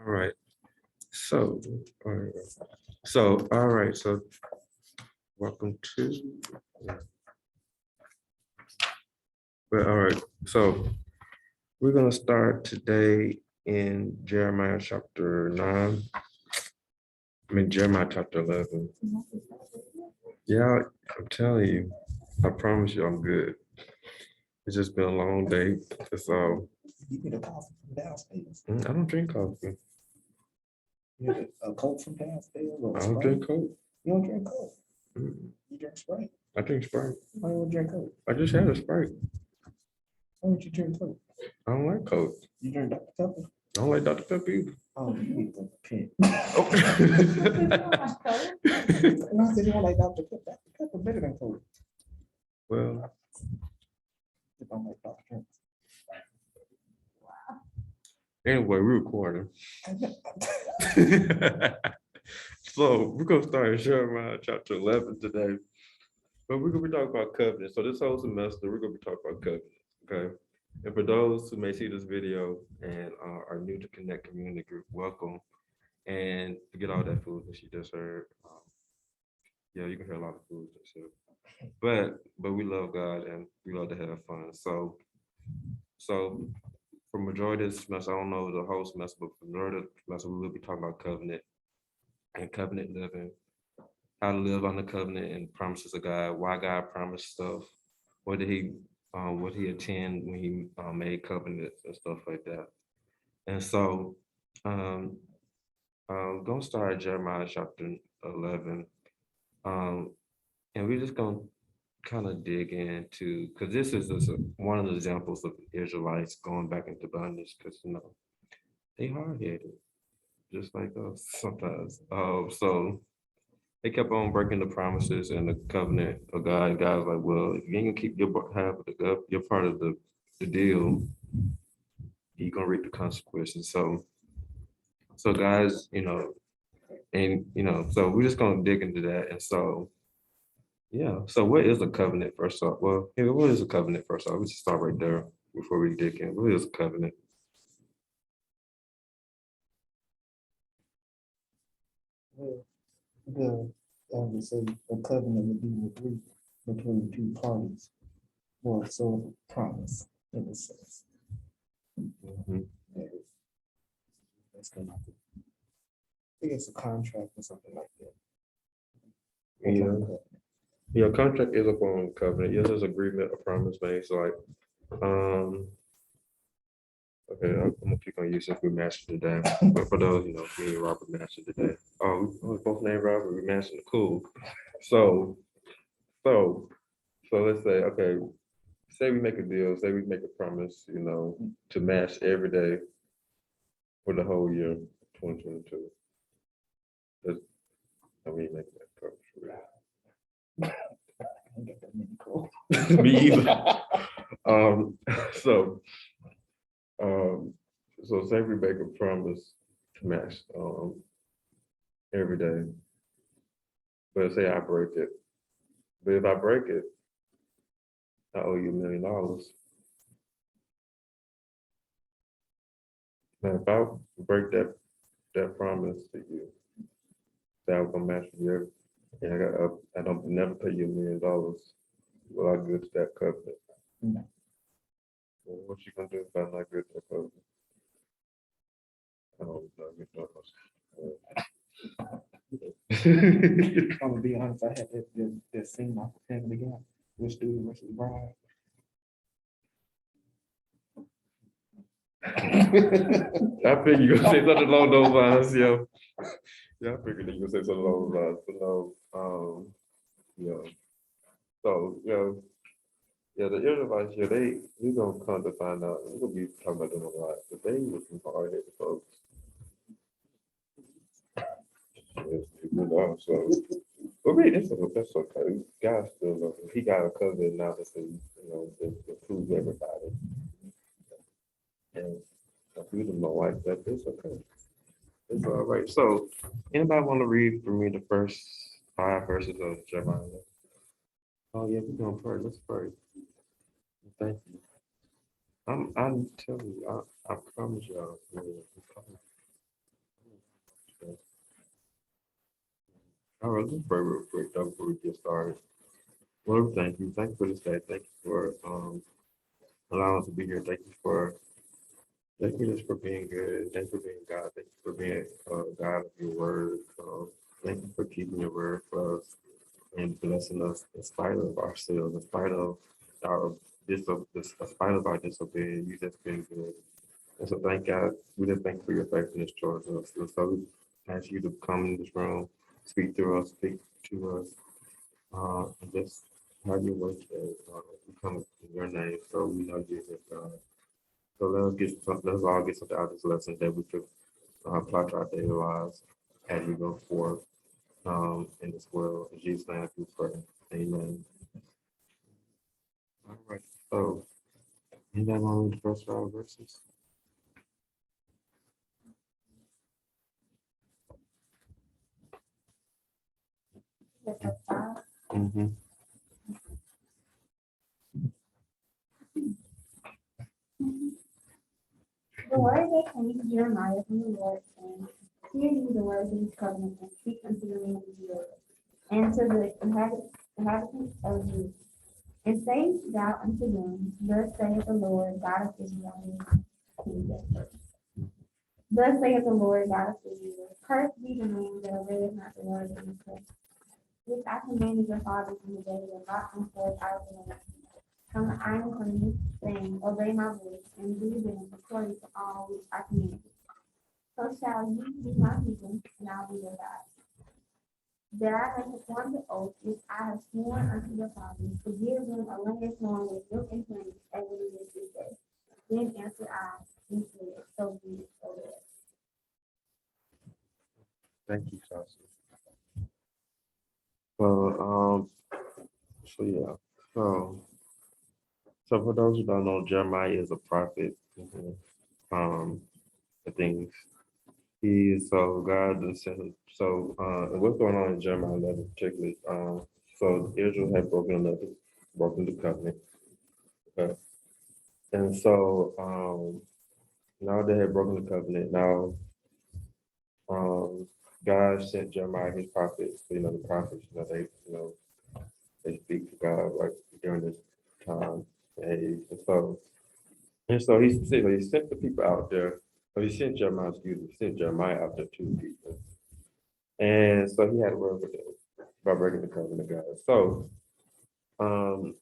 All right. So, all right. So, welcome to. But all right. So, we're gonna start today in Jeremiah chapter 9. I mean Jeremiah chapter 11. Yeah, I'm telling you. I promise you, I'm good. It's just been a long day. That's all. You get a coffee from downstairs. I don't drink coffee. You get a Coke from downstairs or I a don't Sprite. drink Coke. You don't drink Coke. Mm, You drink Sprite. I drink Sprite. Why you don't drink Coke? I just had a Sprite. Why don't you drink Coke? I don't like Coke. You drink Dr. Pepper? I don't like Dr. Pepper either. Oh, you need to repent. Oh. And I said you don't like Dr. Pepper. Dr. Pepper better than Coke. Well, You don't like Dr. Pepper. anyway, we're recording. So we're gonna start in Jeremiah chapter 11 today. But we're gonna be talking about covenant. So this whole semester, we're gonna be talking about covenant. Okay. And for those who may see this video and are new to Connect Community Group, welcome. And forget all that food that you just heard. Yeah, you can hear a lot of food and shit. But we love God and we love to have fun. So for majority of this semester, I don't know the whole semester, but for majority of the semester, we will be talking about covenant and covenant living, how to live on the covenant and promises of God, why God promised stuff, what he attend when he made covenants and stuff like that. And so I'm gonna start at Jeremiah chapter 11. And we're just gonna kind of dig into, because this is just one of the examples of Israelites going back into bondage, because they hard-headed, just like us sometimes. So they kept on breaking the promises and the covenant of God. And God was like, well, if you ain't gonna keep your half of your part of the deal, you're gonna reap the consequences. So guys, so we're just gonna dig into that. And so yeah, so what is a covenant first off? Well, what is a covenant first off? Let's just start right there before we dig in. What is a covenant? Well, we say a covenant would be an agreement between two parties or a sort of promise in a sense. Mhm. That's kind of, I think it's a contract or something like that. Yeah, contract is a form of covenant. Yes, it's agreement, a promise made. So like, okay, I'm gonna pick on you since we mastered today. But for those, me and Robert mastered today. We both named Robert. We mastered it. Cool. So let's say, okay, say we make a deal. Say we make a promise, to match every day for the whole year, 2022. I mean, make that promise. I ain't got that many calls. Me either. So say we make a promise to match every day, but say I break it. But if I break it, I owe you $1 million. Now, if I break that promise to you, that I'm gonna match you, and I don't never pay you $1 million, will I good to that covenant? No. Well, what you gonna do if I'm not good to that covenant? I don't know. I'm gonna be honest, I had that scene off of Family Guy, Rich Dude versus Bride. I figured you gonna say something along those lines, yeah. Yeah, I figured you gonna say something along those lines, but no, yeah. So, yeah, the Israelites here, we gonna come to find out, we're gonna be talking about them a lot, but they were some hard-headed folks. So, but really, that's okay. God still loves him. He got a covenant now that to prove everybody. And if we don't know like that, it's okay. It's all right. So, anybody want to read for me the first 5 verses of Jeremiah? Oh yeah, we're gonna pray. Let's pray. Thank you. I'm telling you, I promise y'all. All right, let's pray real quick though before we get started. Lord, thank you. Thank you for this day. Thank you for allowing us to be here. Thank you just for being good. Thank you for being God. Thank you for being God of your word. Thank you for keeping your word for us and blessing us in spite of ourselves, in spite of our in spite of our disobedience. You just been good. And so thank God. We just thank you for your faithfulness towards us. And so we ask you to come in this room, speak through us, speak to us, and just have your way today. We come in your name, so we know you is God. So let's all get something out of this lesson that we could apply to our daily lives as we go forth in this world. In Jesus' name, we pray. Amen. All right. So, anybody want to read the first 5 verses? Mm-hmm. The word that came to Jeremiah from the Lord, saying, Hear ye the words of this covenant, and speak unto the men of Judah, and to the inhabitants of Judah. And say thou unto them, Thus saith the Lord God of Israel. Thus saith the Lord God of Israel, Cursed be the man that obeyeth not the word of this covenant, which I commanded your fathers in the day that brought them forth out of the land. From the iron furnace, saying, Obey my voice, and do them according to all which I command you. So shall ye be my people, and I will be your God. That I may perform the oath which I have sworn unto your fathers, to give them a land flowing with milk and honey, as it is this day. Then answered I, and said, So be it, so be it. Thank you, Tasha. So, so yeah. So, so for those who don't know, Jeremiah is a prophet. The things so God has sent him. So, and what's going on in Jeremiah 11 particularly? So Israel had broken the covenant. Okay. And so, now they had broken the covenant. Now, God sent Jeremiah his prophets. The prophets, they speak to God like during this time. And so he sent the people out there. Or he sent Jeremiah, he sent Jeremiah out there to the people. And so he had to work with them about breaking the covenant of God. So, so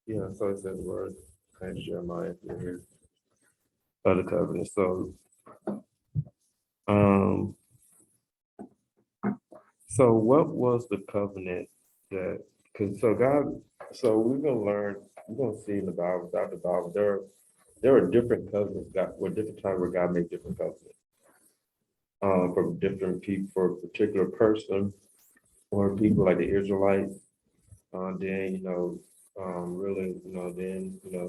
it says the word, thanks Jeremiah, here, of the covenant. Um, so what was the covenant that, we're gonna learn, we're gonna see in the Bible, without the Bible, there are different covenants, different times where God made different covenants. For different people, for a particular person, or people like the Israelites. Then, he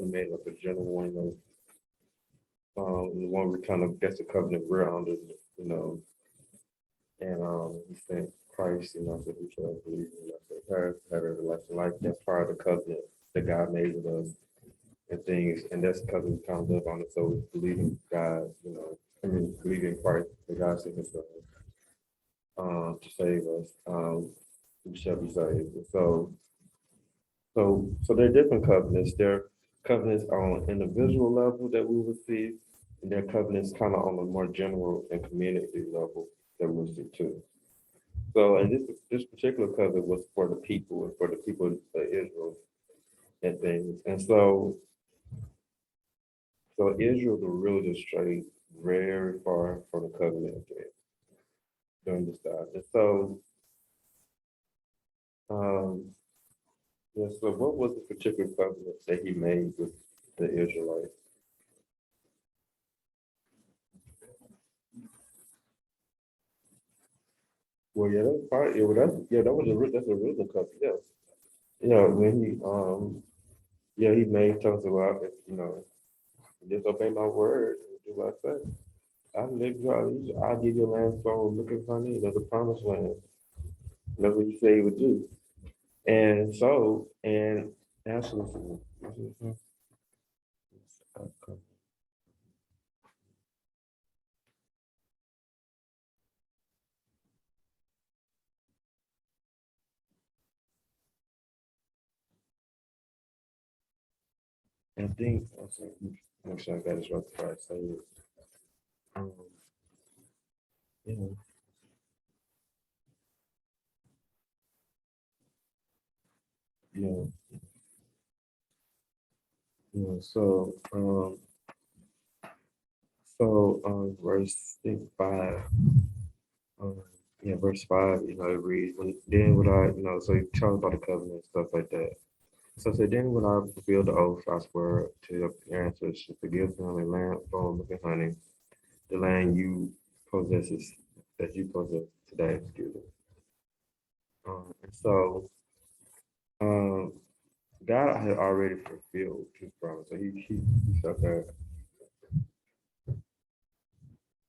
made like a general one, the one we kind of gets the covenant we're under, he sent Christ, so we shall believe in have everlasting life. That's part of the covenant that God made with us and things, and that's the covenant we kind of live on it. So it's believing God, believing Christ, that God sent his son to save us. We shall be saved. So there are different covenants. There are covenants on individual level that we receive, and there are covenants kind of on a more general and community level that we receive too. So, and this particular covenant was for the people and for the people of Israel and things. And so Israel was really just strayed very far from the covenant of God during this time. And so, so what was the particular covenant that he made with the Israelites? Well, yeah, that's part. Yeah, well, that's a original covenant. Yes, when he made tells about if disobey my word, do what I say. I'll give you land flowing looking funny. There's a promised land. That's what he said he would do. And so, and absolutely. I think, also, make sure I got this right before I say it. Um, yeah. Yeah, yeah, verse, I think 5, um, yeah, verse 5, it reads, when, then would I, so he tells about the covenant and stuff like that. So say, then when I fulfill the oath, I swear to your ancestors to give them a land flowing with honey, the land that you possess today, excuse me. And so, um, God had already fulfilled his promise. So he felt that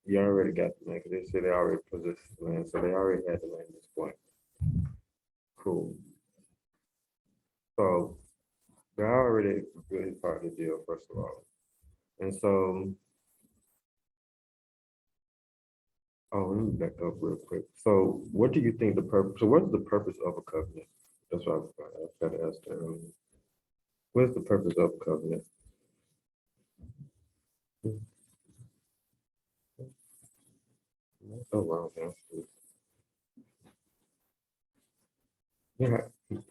he already got the land, because they said they already possessed the land, so they already had the land at this point. Cool. So God already fulfilled his part of the deal, first of all. And so, oh, let me back up real quick. So, what do you think the purpose? So, what's the purpose of a covenant? That's what I tried to ask that earlier. What's the purpose of a covenant? Oh, wow. Yeah,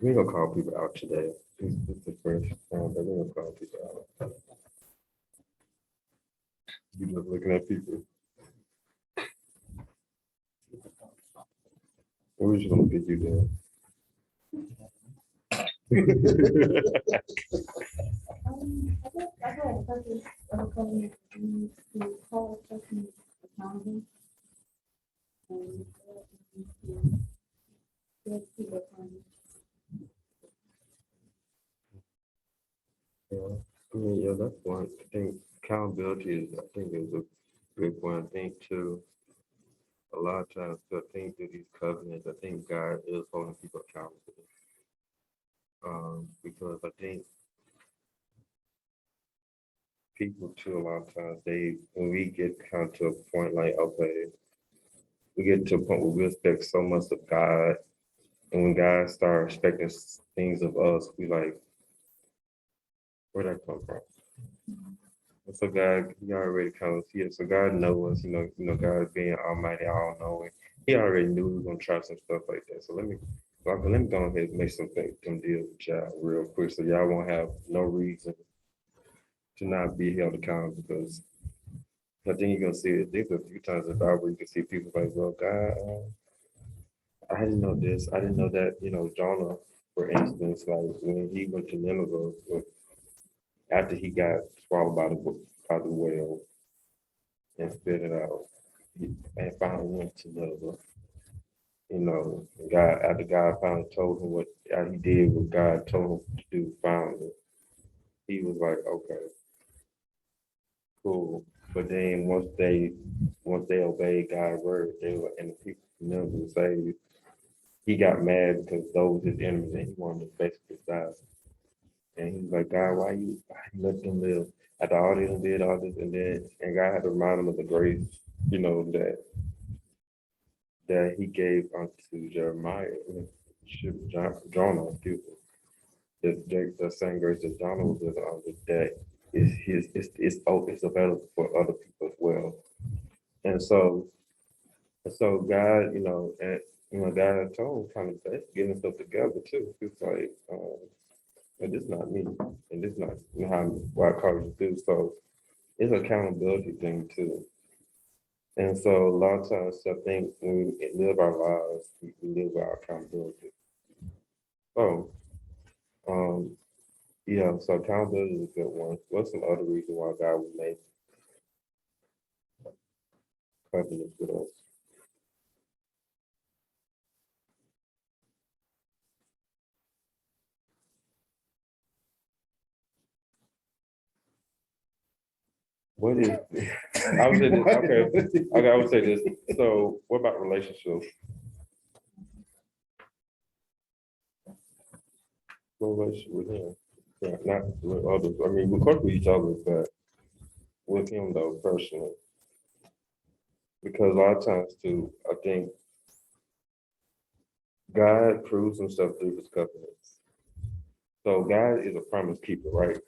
we gonna call people out today. It's the first time, but we're gonna call people out. You just looking at people. We're just gonna get you there. I feel like the purpose of a covenant is to hold a person accountable and to give people time. Yeah, yeah, that's one. I think accountability is a big one. I think too, a lot of times, I think through these covenants, I think God is holding people accountable. Because I think people too, a lot of times, when we get kind of to a point like, okay, we get to a point where we expect so much of God, and when God starts expecting things of us, we like, where'd that come from? And so God, He already kind of see it. So God knows us, God being Almighty, all knowing. He already knew we were gonna try some stuff like that. So let me go ahead and make some deals with y'all real quick, so y'all won't have no reason to not be held accountable, because I think you're gonna see it. There's a few times in the Bible you can see people like, well, God, I didn't know this. I didn't know that. Jonah, for instance, like when he went to Nineveh, after he got swallowed by the whale and spit it out, and finally went to Nineveh. God, after God finally told him he did what God told him to do, finally, he was like, okay, cool. But then once they obeyed God's word, they were, and the people from Nineveh were saved. He got mad because those his enemies, and he wanted to basically die. And he was like, God, why you let them live? After all they done did all this, and God had to remind him of the grace, that he gave unto Jeremiah, Jonah, excuse me. The same grace that Jonah was under, that it's available for other people as well. And so God, God had told him kind of getting stuff together too. It's like, and this not me, and this not how what I call you to do. So it's an accountability thing too. And so a lot of times I think when we live our lives, we live our accountability. So yeah, so accountability is a good one. What's some other reason why God would make covenants with us? What is I would say this, okay, I would say this. So what about relationships? What relationship with him? Yeah, not with others. I mean, of course with each other, but with him though, personally. Because a lot of times too, I think God proves himself through his covenants. So God is a promise keeper, right?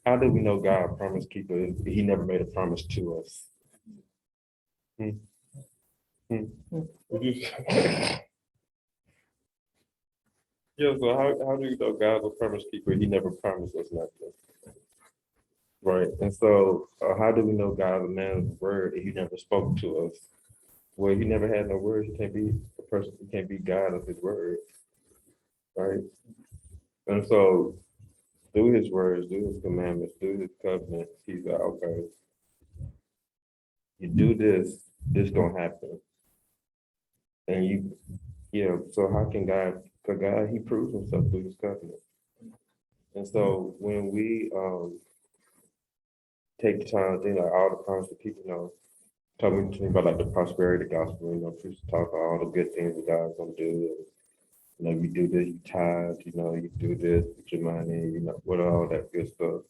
How do we know God a promise keeper? If He never made a promise to us. Hmm. Hmm. Would you- Yeah, so how do you know God's a promise keeper? He never promised us nothing. Right. And so how do we know God's a man of the word if he never spoke to us? Well, he never had no words. He can't be a person, he can't be God of his word. Right. And so through his words, through his commandments, through his covenants, he's like, okay, you do this, this gonna happen. And yeah, so how can God, because God, he proves himself through his covenant. And so when we take the time to think like all the promises that people know, talking to me about like the prosperity gospel, people talk about all the good things that God's gonna do. And, you do this, you tithe, you do this with your money, with all that good stuff.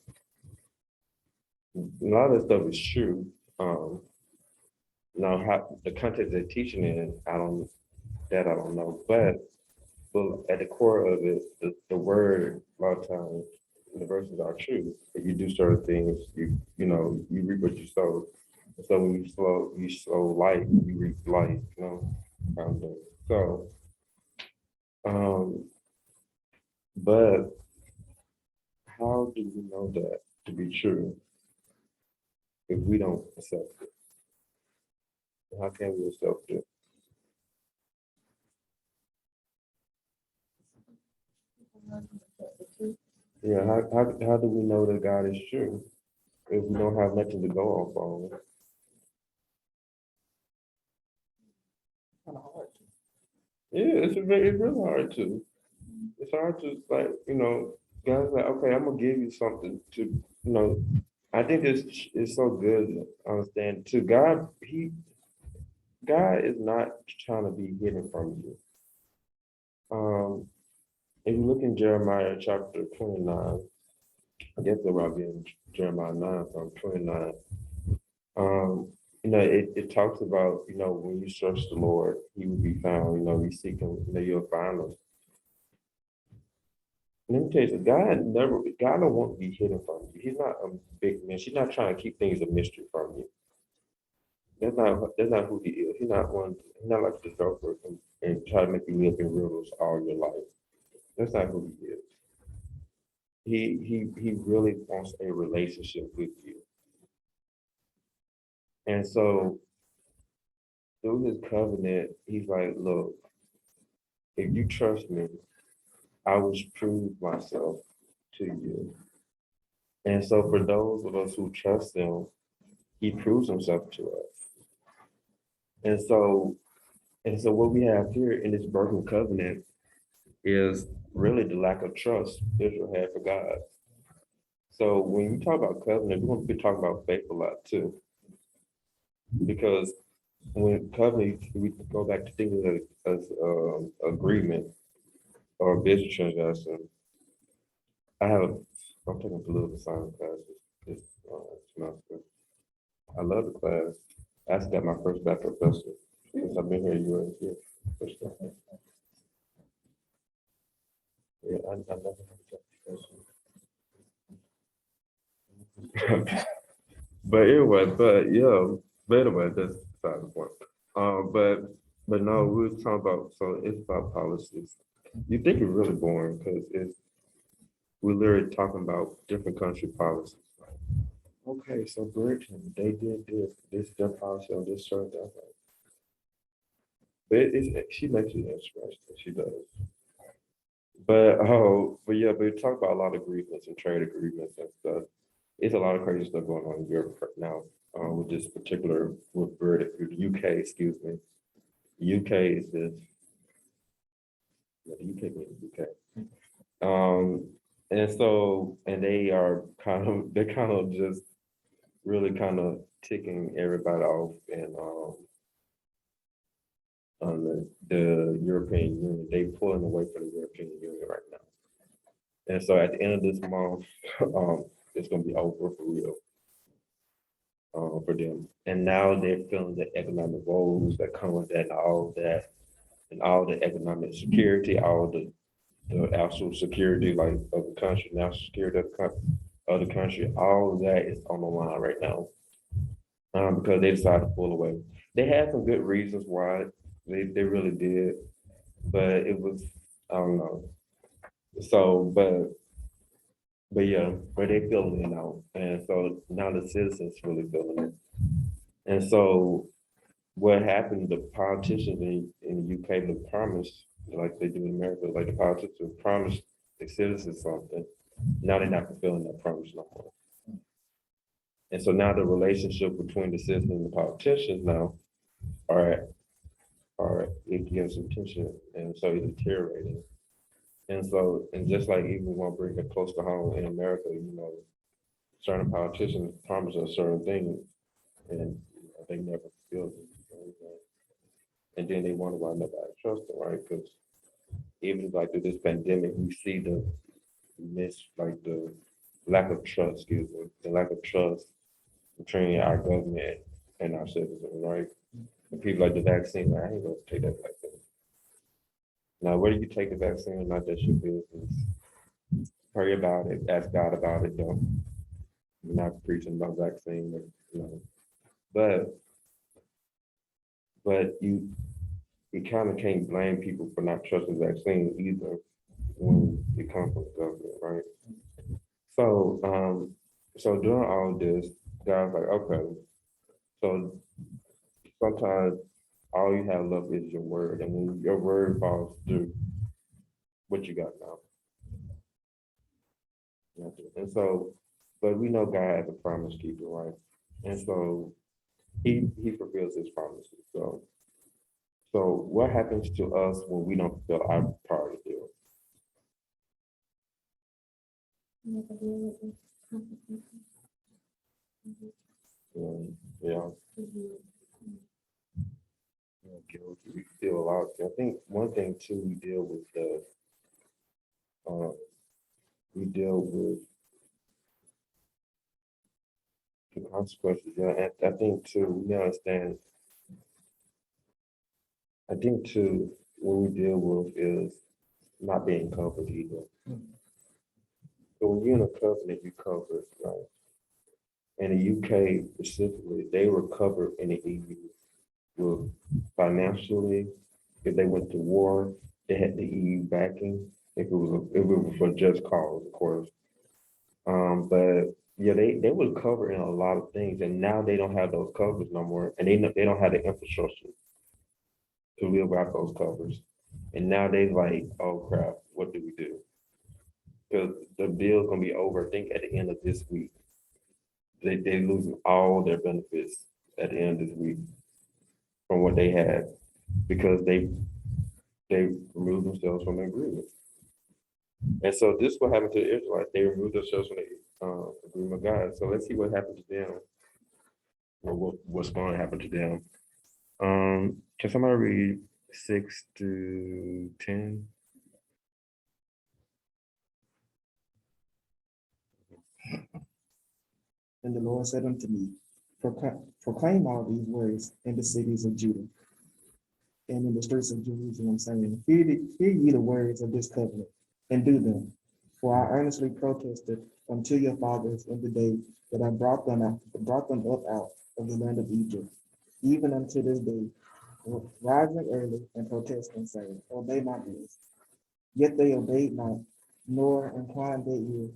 A lot of that stuff is true. Now how the context they're teaching in, I don't know. But at the core of it, the word a lot of times the verses are true. If you do certain things, you reap what you sow. So when you sow life, you reap life, kind of. So, but how do we know that to be true if we don't accept it? How can we accept it? Yeah, how do we know that God is true if we don't have nothing to go off on? Yeah, it's really hard to. It's hard to like, God's like, okay, I'm gonna give you something to, I think this is so good to understand too. God is not trying to be hidden from you. If you look in Jeremiah chapter 29, I guess they're about in Jeremiah 9 from 29. It talks about, when you search the Lord, he will be found, we seek him, you'll find him. Let me tell you, God don't want to be hidden from you. He's not a big man. She's not trying to keep things a mystery from you. That's not who he is. He's not like the developer and try to make you live in riddles all your life. That's not who he is. He really wants a relationship with you. And so through his covenant, he's like, look, if you trust me, I will prove myself to you. And so for those of us who trust him, he proves himself to us. And so what we have here in this broken covenant is really the lack of trust Israel had for God. So when you talk about covenant, we're going to be talking about faith a lot too. Because when covenant, we go back to thinking as agreement or business transaction. I'm taking political science class this semester. I love the class. I actually got my first black professor since I've been here at UNC. Yeah, I never had a professor. But anyway, that's beside the point. But no, we were talking about, so it's about policies. You think it's really boring because we're literally talking about different country policies. Okay, so Britain, they did this their policy on this certain that. But she makes it interesting. She does. But yeah, but we talk about a lot of agreements and trade agreements and stuff. It's a lot of crazy stuff going on in Europe right now with this particular with the UK, excuse me. UK is this. Yeah, the UK means UK. And they're kind of just really kind of ticking everybody off and on the European Union. They pulling away from the European Union right now. And so at the end of this month, it's gonna be over for real for them. And now they're feeling the economic woes that come with that and all the economic security, all the actual security like of the country, national security of the country. of the country, all of that is on the line right now. Because they decided to pull away. They had some good reasons why they really did, but it was, I don't know. So, but yeah, but they feeling it now. And so now the citizens really feeling it. And so what happened, the politicians in the UK would promise, like they do in America, like the politicians would promise the citizens something. Now they're not fulfilling that promise no more. And so now the relationship between the citizens and the politicians now are it gives some tension, and so it's deteriorating. And so, and just like even want to bring it close to home in America, certain politicians promise a certain thing, and they never fulfill it. And then they wonder why nobody trusts them, right? Because even like through this pandemic, we see the lack of trust, excuse me, the lack of trust between our government and our citizens, right? And people like the vaccine, like, I ain't gonna take that vaccine. Now, whether you take the vaccine or not, that's your business. Pray about it, ask God about it, don't. We're not preaching about vaccine, but you kind of can't blame people for not trusting vaccine either when it comes from the government, right? So doing all this, God's like, okay, so sometimes all you have left is your word, and when your word falls through, what you got now? Nothing. And so, but we know God is a promise keeper, right? And so he fulfills his promises. So what happens to us when we don't fulfill our part of the deal? Make a deal with the consequences. Yeah. Mhm. Guilt. We feel a lot. I think one thing too, uh, we deal with the consequences. Yeah, and I think too, we understand. I think too, what we deal with is not being covered either. So when you're in a covenant, you covered, right? In the UK specifically, they were covered in the EU with financially. If they went to war, they had the EU backing. If it was for just cause, of course. But yeah, they were covered in a lot of things, and now they don't have those covers no more, and they don't have the infrastructure to live out those covers. And now they like, oh crap, what do we do? Because the bill's gonna be over, I think, at the end of this week. They losing all their benefits at the end of this week from what they had because they removed themselves from the agreement. And so this is what happened to the Israelites. They removed themselves from the agreement of God. So let's see what happened to them, or what's going to happen to them. Can somebody read 6 to 10? And the Lord said unto me, proclaim all these words in the cities of Judah and in the streets of Jerusalem, saying, hear ye the words of this covenant, and do them. For I earnestly protested unto your fathers in the day that I brought them up out of the land of Egypt, even unto this day, rising early and protesting, saying, obey my voice. Yet they obeyed not, nor inclined their ear,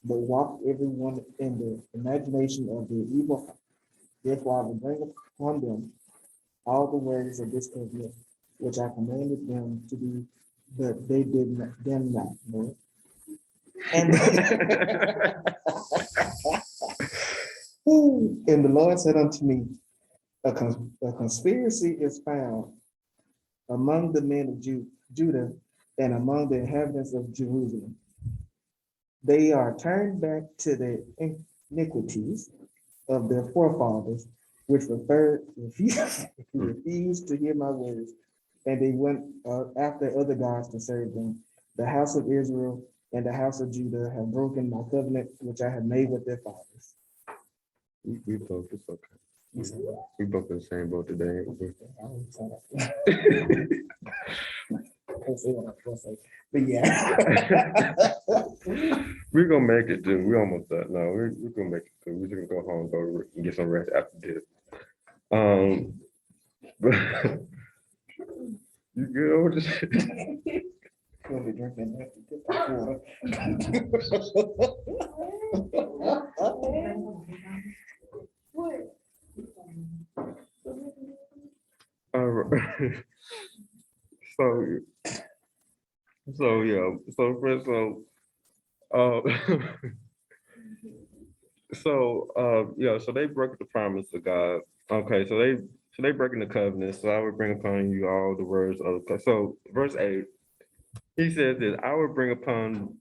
but walked every one in the imagination of their evil heart. Therefore I will bring upon them all the words of this covenant, which I commanded them to do, but they did them not, Lord. And, and the Lord said unto me, a conspiracy is found among the men of Judah and among the inhabitants of Jerusalem. They are turned back to the iniquities of their forefathers, which refused to hear my words, and they went after other gods to serve them. The house of Israel and the house of Judah have broken my covenant, which I have made with their fathers. We both, it's okay. We both in the same boat today. But yeah. We're gonna make it too. We almost done. No, we're gonna make it too. We're just gonna go home, and get some rest after this. But you good over this? We'll be drinking after water. Alright. So, yeah, so first, uh, yeah, so they broke the promise of God. Okay, so they breaking the covenant. So I would bring upon you all the words of so verse 8. He says that I will bring upon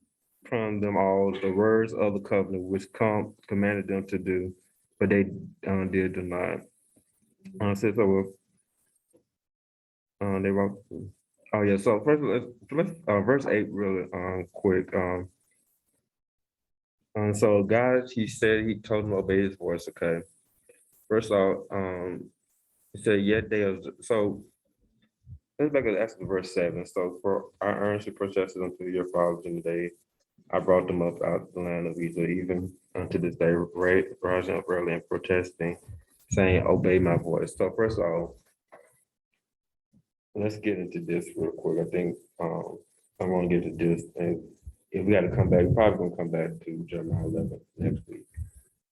them all the words of the covenant which commanded them to do, but they did not. Says so. They wrote. Oh yeah. So first, let's verse 8 really quick. So God, he said he told them to obey his voice. Okay. First off, he said yet they are so. Let's back to Exodus verse 7. So for I earnestly protested unto your fathers in the day I brought them up out of the land of Egypt, even unto this day, rising up early and protesting, saying, obey my voice. So first of all, let's get into this real quick. I think I want to get to this, and if we got to come back, we're probably gonna come back to Jeremiah 11 next week.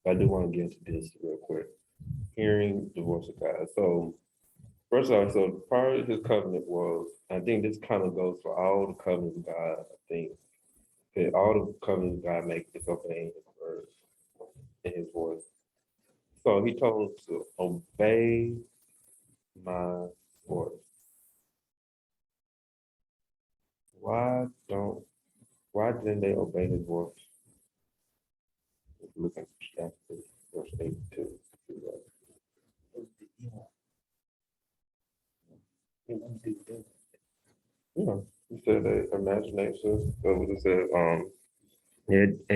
But I do want to get into this real quick. Hearing the voice of God. So first of all, so part of his covenant was, I think this kind of goes for all the covenants of God. I think that all the covenants God makes is obeying his words and his voice. So he told us to obey my voice. Why didn't they obey his voice? Look at verse 82. Yeah, he said that imagination. So what it said,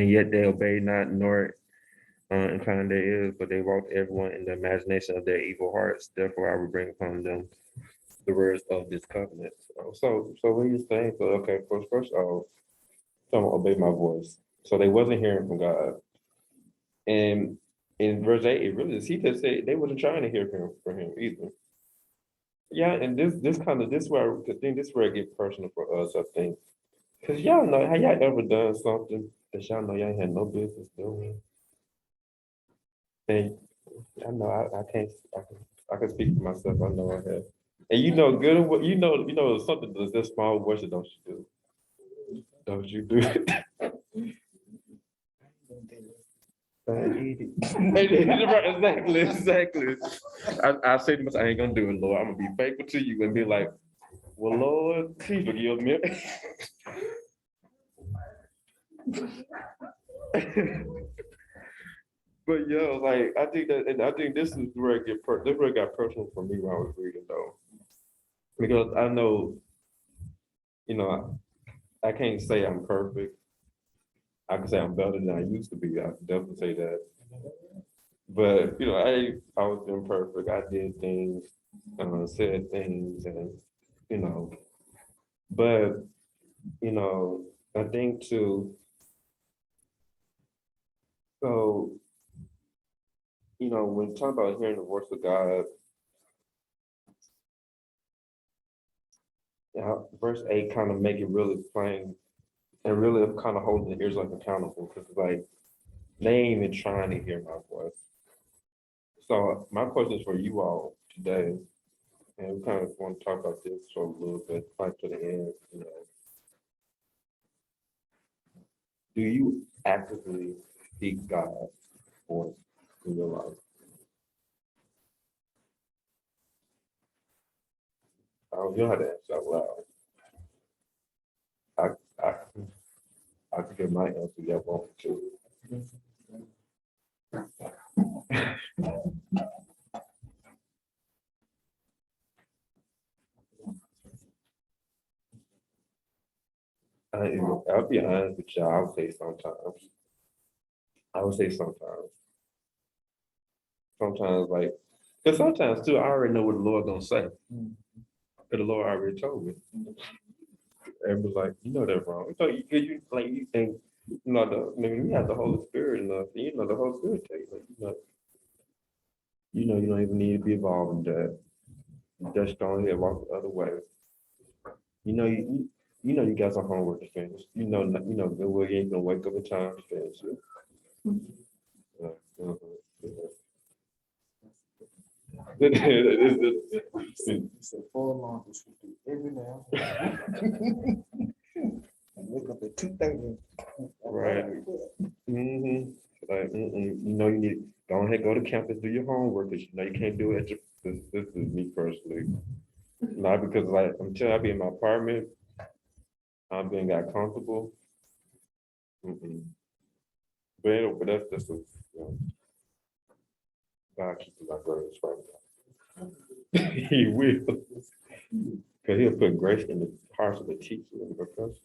yet they obey not, nor incline their ears, but they walk everyone in the imagination of their evil hearts. Therefore, I will bring upon them the words of this covenant. So what are you saying? So okay, first of all, someone obey my voice. So they wasn't hearing from God. And in verse 8, it really is he just said they wasn't trying to hear from him either. Yeah, and this where I think this where it get personal for us, I think. Cause y'all know, have y'all ever done something that y'all know y'all had no business doing? And I know I can speak for myself. I know I have. And you know good and what you know something that's this small voice that don't you do? Don't you do it? Exactly. I say to myself, I ain't gonna do it, Lord. I'm gonna be faithful to you and be like, well, Lord, please forgive me. But yeah, like I think that, and I think this is where this where it got personal for me when I was reading though, because I know, you know, I can't say I'm perfect. I can say I'm better than I used to be. I can definitely say that. But you know, I was imperfect. I did things, said things, and you know, but you know, I think too. So you know, when you talk about hearing the voice of God, verse 8 kind of make it really plain and really kind of holding the ears like accountable because like they ain't even trying to hear my voice. So my question is for you all today, and we kind of want to talk about this for a little bit, like to the end. You know, do you actively seek God's voice in your life? You don't have to answer out loud. I I I could get my answer. Yeah, want to. I'll be honest with you. I would say sometimes. I would say sometimes. Sometimes, like, because sometimes too, I already know what the Lord gonna say. But the Lord already told me. And was like, you know that wrong. So you like you think We have the Holy Spirit, and the Holy Spirit takes, you don't even need to be involved in that. You just go ahead, walk the other way. You know, you got some homework to finish. Good way you ain't gonna wake up in time to finish it. Uh, uh, It's a full laundry we do every now and wake up at 2:30. Right. Like, you need go ahead, go to campus, do your homework, because you can't do it. This is me personally. Not because like until I be in my apartment, I'm being got comfortable. Mm-mm. But anyway, but that's you know, God keeping my grace right now. He will, because he'll put grace in the hearts of the teachers and the professors.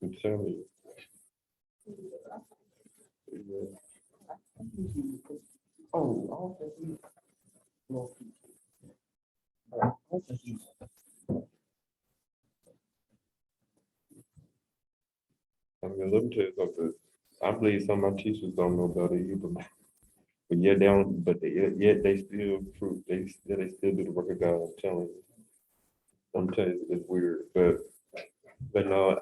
I'm telling you. Yeah. Oh, I don't think we. Well, I don't think we- I mean, let me tell you something. I believe some of my teachers don't know better either. But yet they don't, but yet they still prove, they still do the work of God. I'm telling you, it's weird, but no,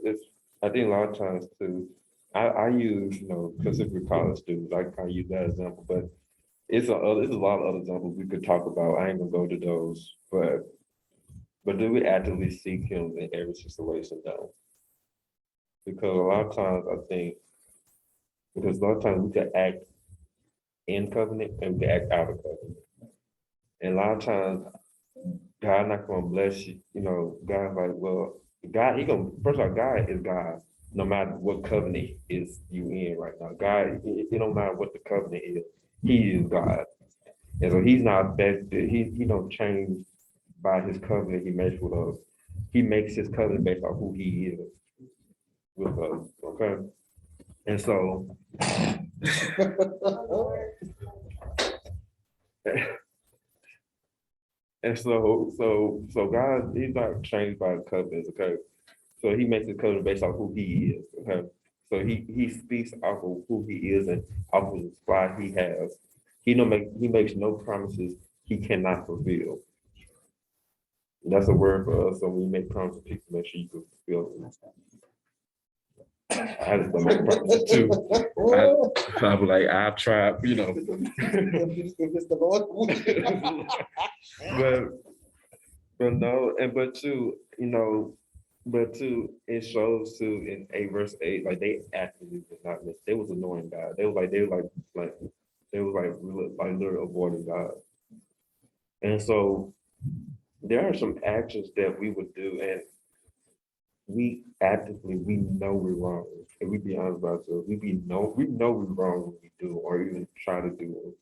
it's, I think a lot of times too, I use, Pacific College students, I use that example, but it's a lot of other examples we could talk about. I ain't gonna go to those, but do we actively seek him in every situation though? Because a lot of times I think, because a lot of times we could act in covenant and we could act out of covenant. And a lot of times God not gonna bless you, God's like, well, God, first of all, God is God, no matter what covenant is you in right now. God, it don't matter what the covenant is, he is God. And so he's not that, he don't change by his covenant he makes with us. He makes his covenant based on who he is with us, okay? And so, so God, he's not changed by the covenants, okay? So he makes the covenant based on who he is, okay? So he speaks off of who he is and off of the supply he has. He makes no promises he cannot fulfill. That's a word for us. So when you make promises, people make sure you can fulfill them. I just don't make promises too. I'm like, I've tried, If it's the Lord. but no, but two, it shows too in 8 verse 8, like they actually did not miss. They was annoying God. They was like literally avoiding God. And so there are some actions that we would do, and we know we're wrong. And we be honest about ourselves. We know we're wrong when we do, or even try to do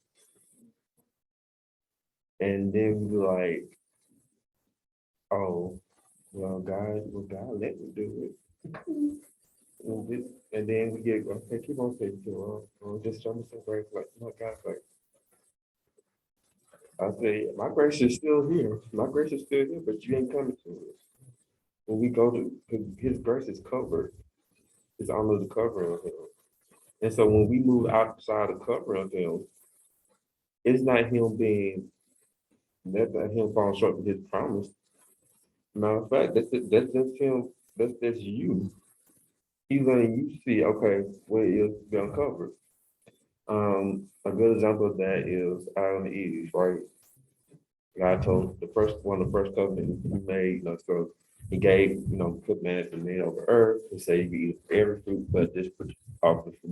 it. And then we like, oh, God let me do it. And then we get, okay, keep on saying, just show me some grace. Like, no, God's like, I say, my grace is still here. My grace is still here, but you ain't coming to us. When we go to, because his grace is covered. It's under the covering of him. And so when we move outside the covering of him, it's not him that's not him falling short of his promise. Matter of fact, that's just him, that's you. He's letting you see, okay, what is being covered. A good example of that is Adam and Eve, right? God told one of the first covenants he made, so he gave, put man and man over earth and say you can eat every fruit, but this but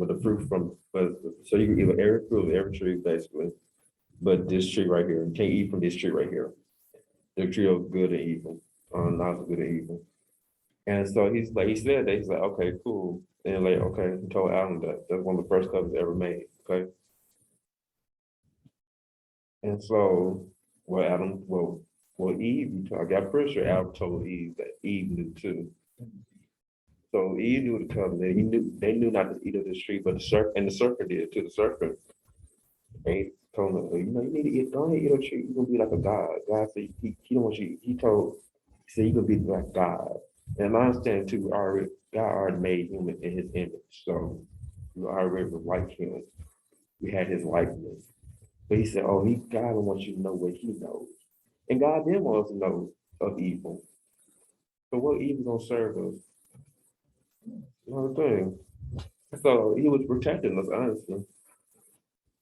the fruit so you can eat every fruit of every tree basically, but this tree right here, you can't eat from this tree right here, the tree of good and evil, not good and evil. And so he said that, he's like, okay, cool. And like, okay, he told Adam that that's one of the first covenants ever made. Okay. And so, Eve, I got pretty sure Adam told Eve that Eve knew too. So Eve knew the covenant. They knew not to eat of this tree, but the serpent did too. The serpent, and he told them, you need to eat, don't eat of the tree. You're gonna be like a god. God said he don't want you. He said you're gonna be like God. And I understand too, God already made human in his image. So we already were like him. We had his likeness. But he said, oh, God wants you to know what he knows. And God didn't want us to know of evil. So what evil gonna serve us? Another thing. So he was protecting us, honestly.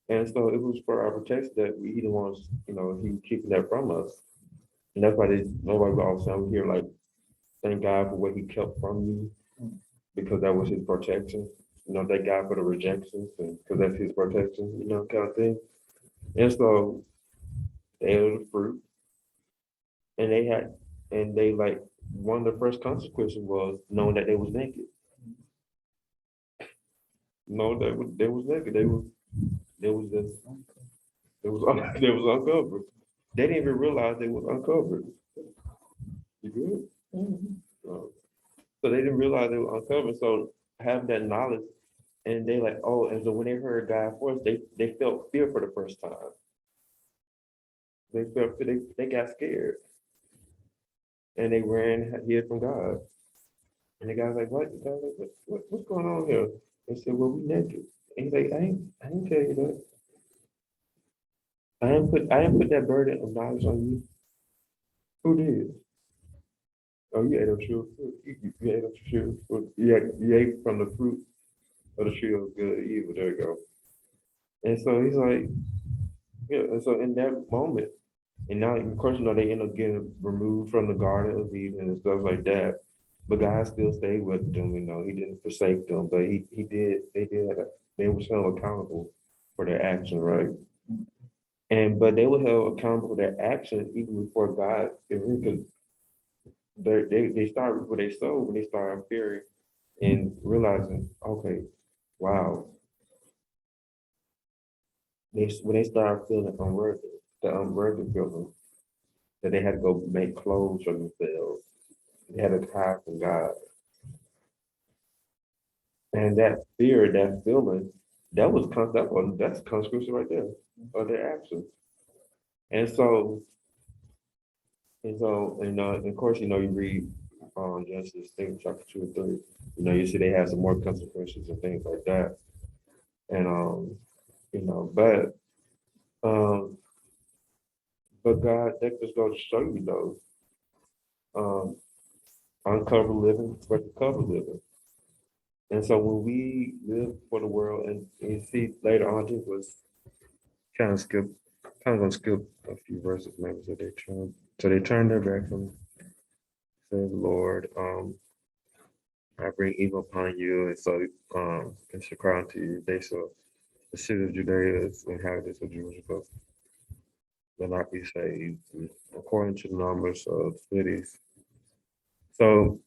And so it was for our protection that we didn't want, he was keeping that from us. And that's why nobody all of a sudden here like, thank God for what he kept from you, because that was his protection. Thank God for the rejections, and because that's his protection, kind of thing. And so they ate the fruit, and they like, one of the first consequences was knowing that they was naked. No, they was naked. They was just, they was, they was uncovered. They didn't even realize they was uncovered. You good? So they didn't realize they were uncovered. So having that knowledge, and they like, oh, and so when they heard God voice, they felt fear for the first time. They got scared, and they ran hid from God. And the guy's like, what? The guy's like, what's going on here? They said, well, we naked. And he's like, I ain't tell you that. I didn't put that burden of knowledge on you. Who did? Oh, you ate of true fruit. You ate of true fruit. You ate from the fruit of the tree of good and evil. There you go. And so he's like, yeah. And so in that moment, and now of course, they end up getting removed from the Garden of Eden and stuff like that. But God still stayed with them. He didn't forsake them, but he did. They were held accountable for their action, right? But they were held accountable for their action even before God, because they started with their soul when they started fearing and realizing, okay, wow. When they started feeling unworthy, the unworthy feeling, that they had to go make clothes for themselves. They had to hide from God. And that fear, that feeling, that's consequence right there of their actions. And so, of course, you read Genesis, chapter 2 and 3. You see they have some more consequences and things like that. And um, but God, that just goes to show you though, um, uncover living versus cover living. And so when we live for the world, and you see later on, this was kind of skip, kind of gonna skip a few verses maybe. So they turned their back from, says the Lord, I bring evil upon you, and so it shall cry unto you. They shall, the city of Judea is inhabitants of Jerusalem will not be saved, according to the numbers of cities. So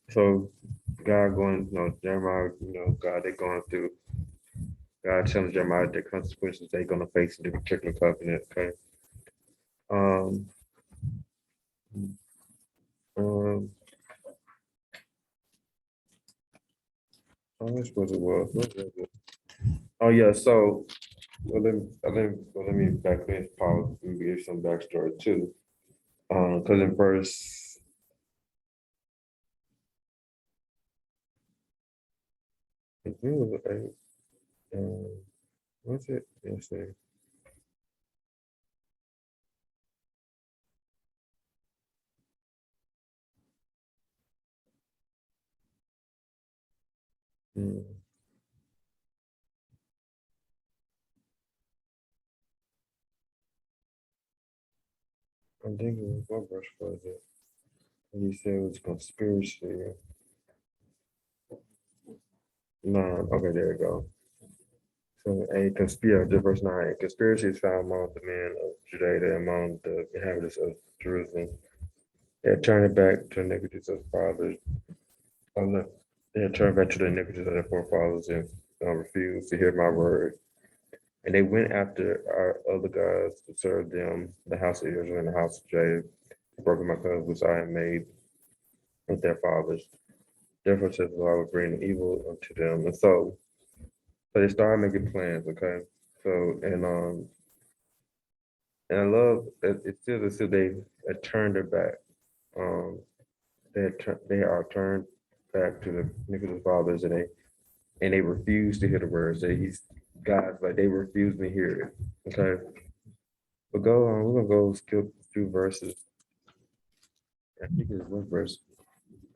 God going, Jeremiah, God, they're going through. God telling Jeremiah the consequences they're gonna face in the particular covenant. Okay. Um. Um. How much was it? Was what was it? Oh yeah. So let me back then pause and give some backstory too. Because in verse, I think it was what's it? Yes, sir. Hmm, I think it was, what verse was it? And he said it was conspiracy. No, okay, there you go. So a conspiracy, verse 9, conspiracy is found among the men of Judea, among the inhabitants of Jerusalem. They had turned back to iniquities of fathers. Oh, no. They had turned back to the iniquities of their forefathers and refused to hear my word. And they went after our other gods to serve them, the house of Israel and the house of Jacob, broken my covenant which I had made with their fathers. Therefore says the Lord, I will bring evil unto them. And so they started making plans, okay? So and I love that it still they turned their back. Um they are turned back to the Nicholas fathers, and they refuse to hear the words. God's like they refuse to hear it. Okay, but go on. We're gonna go skip through verses. I think it's one verse.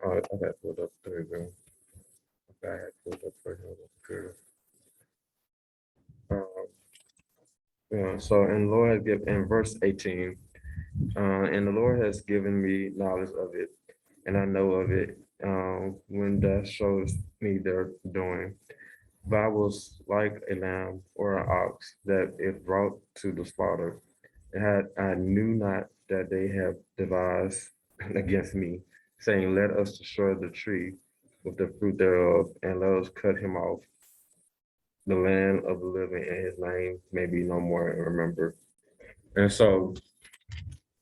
Oh, I got pulled up. There you go. I had pulled up for him. Yeah, so and the Lord has given in verse 18, and the Lord has given me knowledge of it, and I know of it when that shows me their doing. But I was like a lamb or an ox that is brought to the slaughter. I knew not that they have devised against me, saying, let us destroy the tree with the fruit thereof, and let us cut him off the land of the living, and his name may be no more remembered. And so,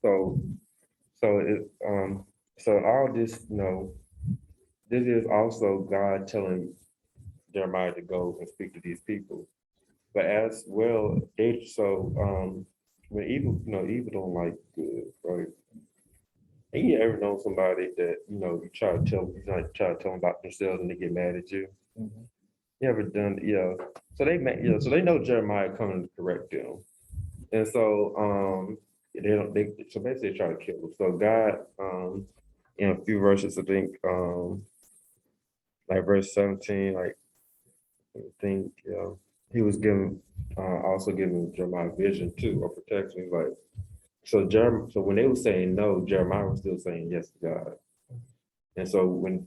so it, so all this, this is also God telling Jeremiah to go and speak to these people. But as well, when evil don't like good, right? And you ever know somebody that, you try to tell them about themselves and they get mad at you? Mhm. You ever done, yeah. So they know Jeremiah coming to correct them. And so so basically try to kill them. So God, in a few verses, I think, like verse 17, like I think he was given also giving Jeremiah vision too, or protection. Like so when they were saying no, Jeremiah was still saying yes to God. And so when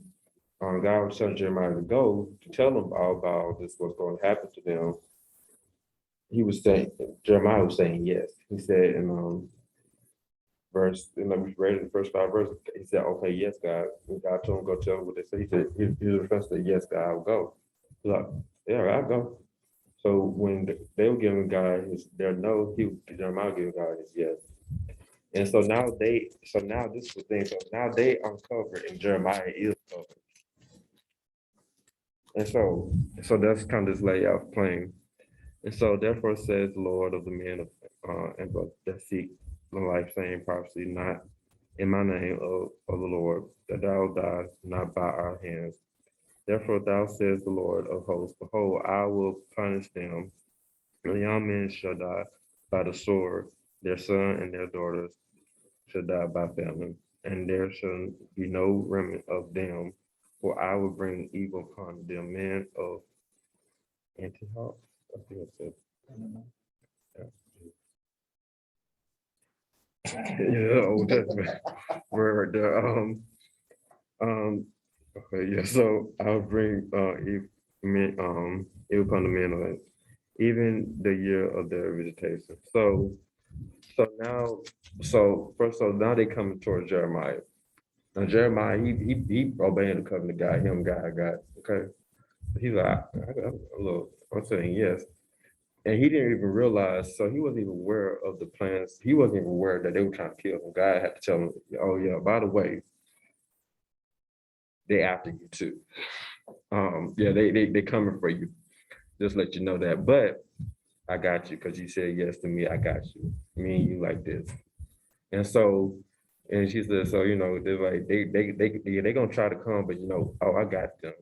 God was telling Jeremiah to go to tell them all about this, what's going to happen to them, Jeremiah was saying yes. He said in let me read the first 5 verses. He said, okay, yes, God. When God told him go tell them what they said, he said, he was first said, yes, God, I'll go. He's like, yeah, I'll go. So when they were giving God their no, Jeremiah giving God his yes. And so now this is the thing. So now they uncovered and Jeremiah is covered. And so that's kind of this layout playing. And so therefore says the Lord of the men and that seek the life, saying prophecy, not in my name of the Lord, that thou die not by our hands. Therefore thou says the Lord of hosts, behold, I will punish them. The young men shall die by the sword, their son and their daughters shall die by famine, and there shall be no remnant of them, for I will bring evil upon the men of Antioch. I think it's it. I don't know. Yeah, Old Testament. Right there. Okay, yeah. So I'll bring it will come to men of even the year of their visitation. So now they coming towards Jeremiah. Now Jeremiah, he obeying the covenant God, God. Okay, he's like, look, I'm saying yes, and he didn't even realize. So he wasn't even aware of the plans. He wasn't even aware that they were trying to kill him. God had to tell him, oh yeah, by the way, they after you too. Yeah, they coming for you. Just let you know that. But I got you because you said yes to me. I got you. Me and you like this. And so, and she said, so they're like they gonna try to come, but oh, I got them.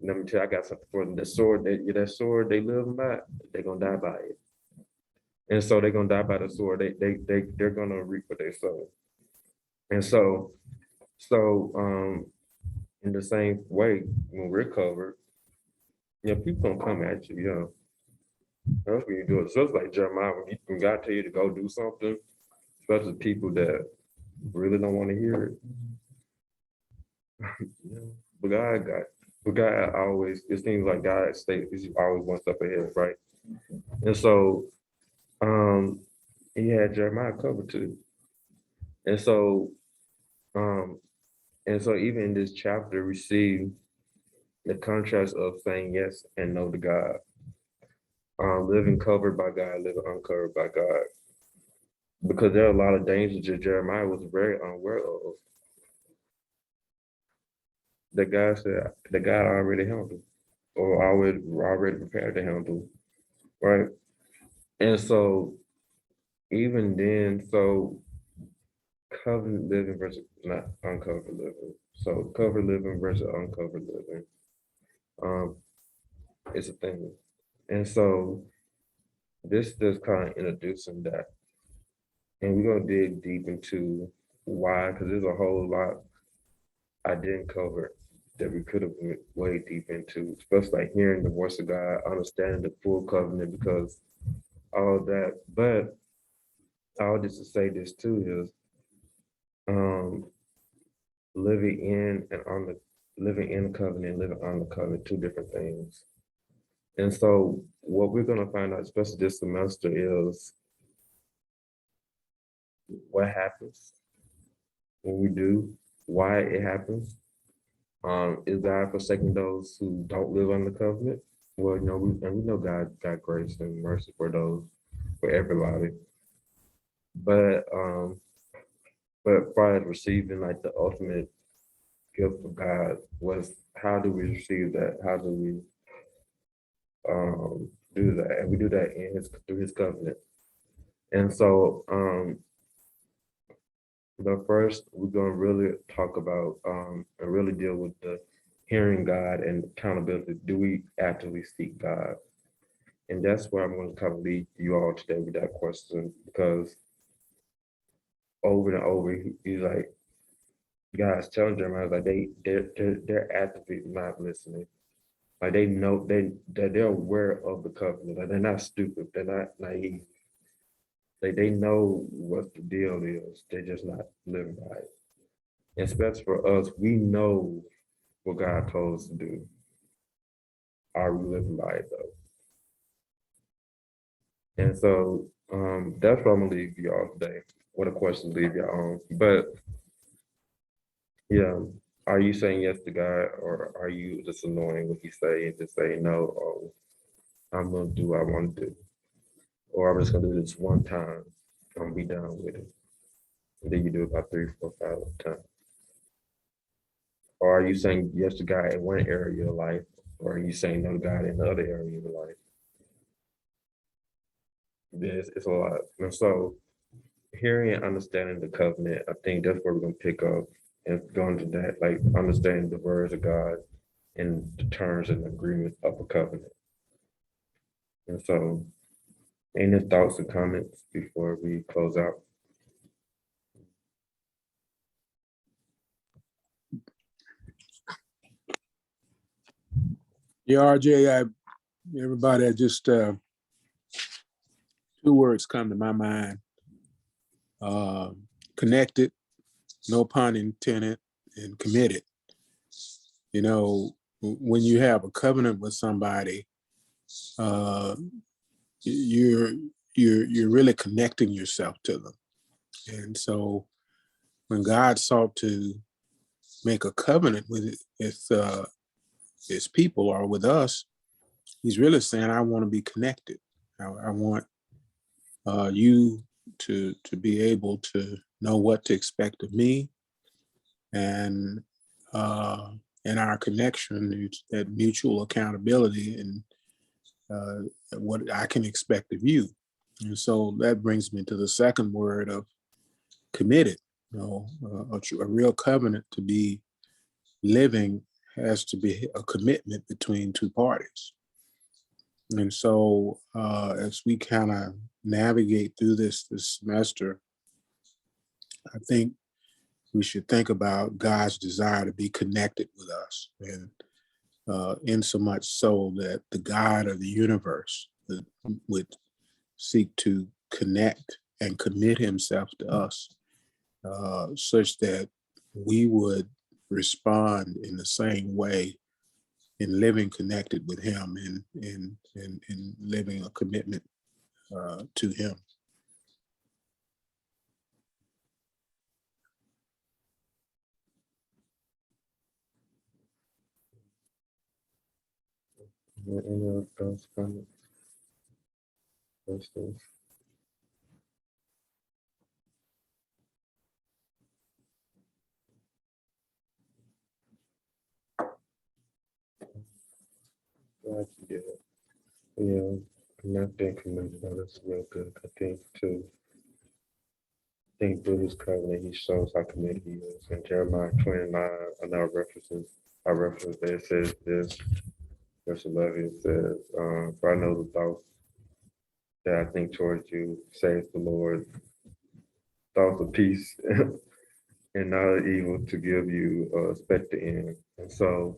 Let me tell you, I got something for them. The sword, that sword they live by, they're gonna die by it. And so they're gonna die by the sword. They're gonna reap what they sow. And so in the same way, when we're covered, people don't come at you, That's when you do it. So it's like Jeremiah, when God tell you to go do something, especially people that really don't want to hear it. But God always, it seems like God is always one step ahead, right? And so he had Jeremiah covered too. And so um even in this chapter, we see the contrast of saying yes and no to God. Living covered by God, living uncovered by God. Because there are a lot of dangers that Jeremiah was very unaware of. That God said that God already handled or already prepared to handle, right? And so even then, so covenant living versus not uncovered living. So covered living versus uncovered living. Um, it's a thing. And so this is kind of introducing that. And we're gonna dig deep into why, because there's a whole lot I didn't cover that we could have went way deep into, especially like hearing the voice of God, understanding the full covenant, because all of that. But all this to say this too is um living in and on the living in the covenant, living on the covenant, two different things. And so what we're gonna find out, especially this semester, is what happens when we do, why it happens. Is God forsaking those who don't live on the covenant? Well, we know God got grace and mercy for those, for everybody. But but far as receiving like the ultimate gift of God was, how do we receive that? How do we do that? And we do that in his through his covenant. And so the first we're gonna really talk about and really deal with the hearing God and accountability. Do we actively seek God? And that's where I'm going to kind of lead you all today with that question, because over and over he's like, God's telling Jeremiah like they're actively not listening. Like they know they're aware of the covenant. Like they're not stupid. They're not naive. They know what the deal is. They're just not living by it. And especially for us, we know what God told us to do. Are we living by it though? And so that's what I'm gonna leave y'all today. What a question to leave y'all on. But yeah, are you saying yes to God, or are you just annoying what you say and just say no? Oh, I'm gonna do what I want to do, or I'm just gonna do this one time. I'm gonna be done with it. And then you do it about 3, 4, 5 times. Or are you saying yes to God in one area of your life, or are you saying no to God in the other area of your life? It's a lot. And so hearing and understanding the covenant, I think that's where we're gonna pick up and go into that, like understanding the words of God and the terms and agreements of a covenant. And so, any thoughts and comments before we close out? Yeah, RJ, everybody, just 2 words come to my mind. Connected, no pun intended, and committed. You know, when you have a covenant with somebody, uh, you're really connecting yourself to them. And so when God sought to make a covenant with his people or with us, he's really saying, I want to be connected. I want you to be able to know what to expect of me, and our connection, that mutual accountability, and what I can expect of you. And so that brings me to the second word of committed. You know, a real covenant to be living has to be a commitment between two parties. And so as we kind of navigate through this semester, I think we should think about God's desire to be connected with us, and in so much so that the God of the universe would seek to connect and commit himself to us, such that we would respond in the same way in living connected with him, and in living a commitment to him. Any other thoughts, comments, questions? Glad you did it. Yeah, and not being committed, that's real good, I think, too. think through his covenant, he shows how committed he is. In Jeremiah 29, another I reference that it says this, verse 11, it says, for I know the thoughts that I think towards you, says the Lord, thoughts of peace and not of evil to give you expected end. And so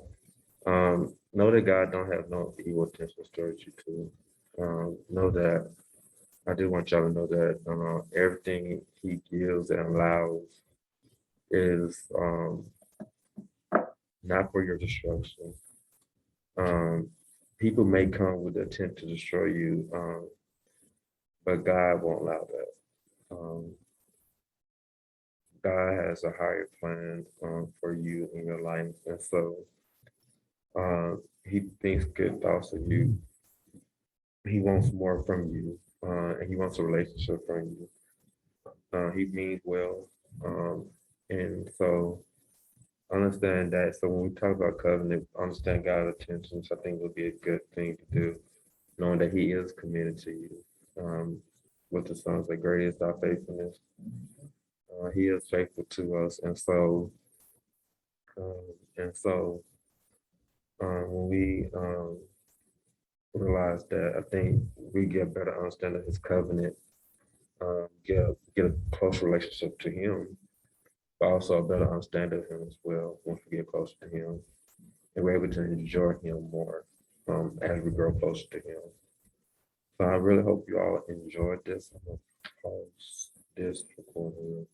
know that God don't have no evil intentions towards you too. Know that I do want y'all to know that everything he gives and allows is not for your destruction. People may come with the intent to destroy you, but God won't allow that. God has a higher plan for you in your life. And so he thinks good thoughts of you. He wants more from you, and he wants a relationship from you. He means well. And so understand that. So when we talk about covenant, understand God's intentions, I think would be a good thing to do, knowing that he is committed to you. With the sons that great is our faithfulness. He is faithful to us. And so when we realize that, I think we get a better understanding of his covenant, get a close relationship to him, but also a better understanding of him as well once we get closer to him. And we're able to enjoy him more as we grow closer to him. So I really hope you all enjoyed this. I'm gonna pause this recording.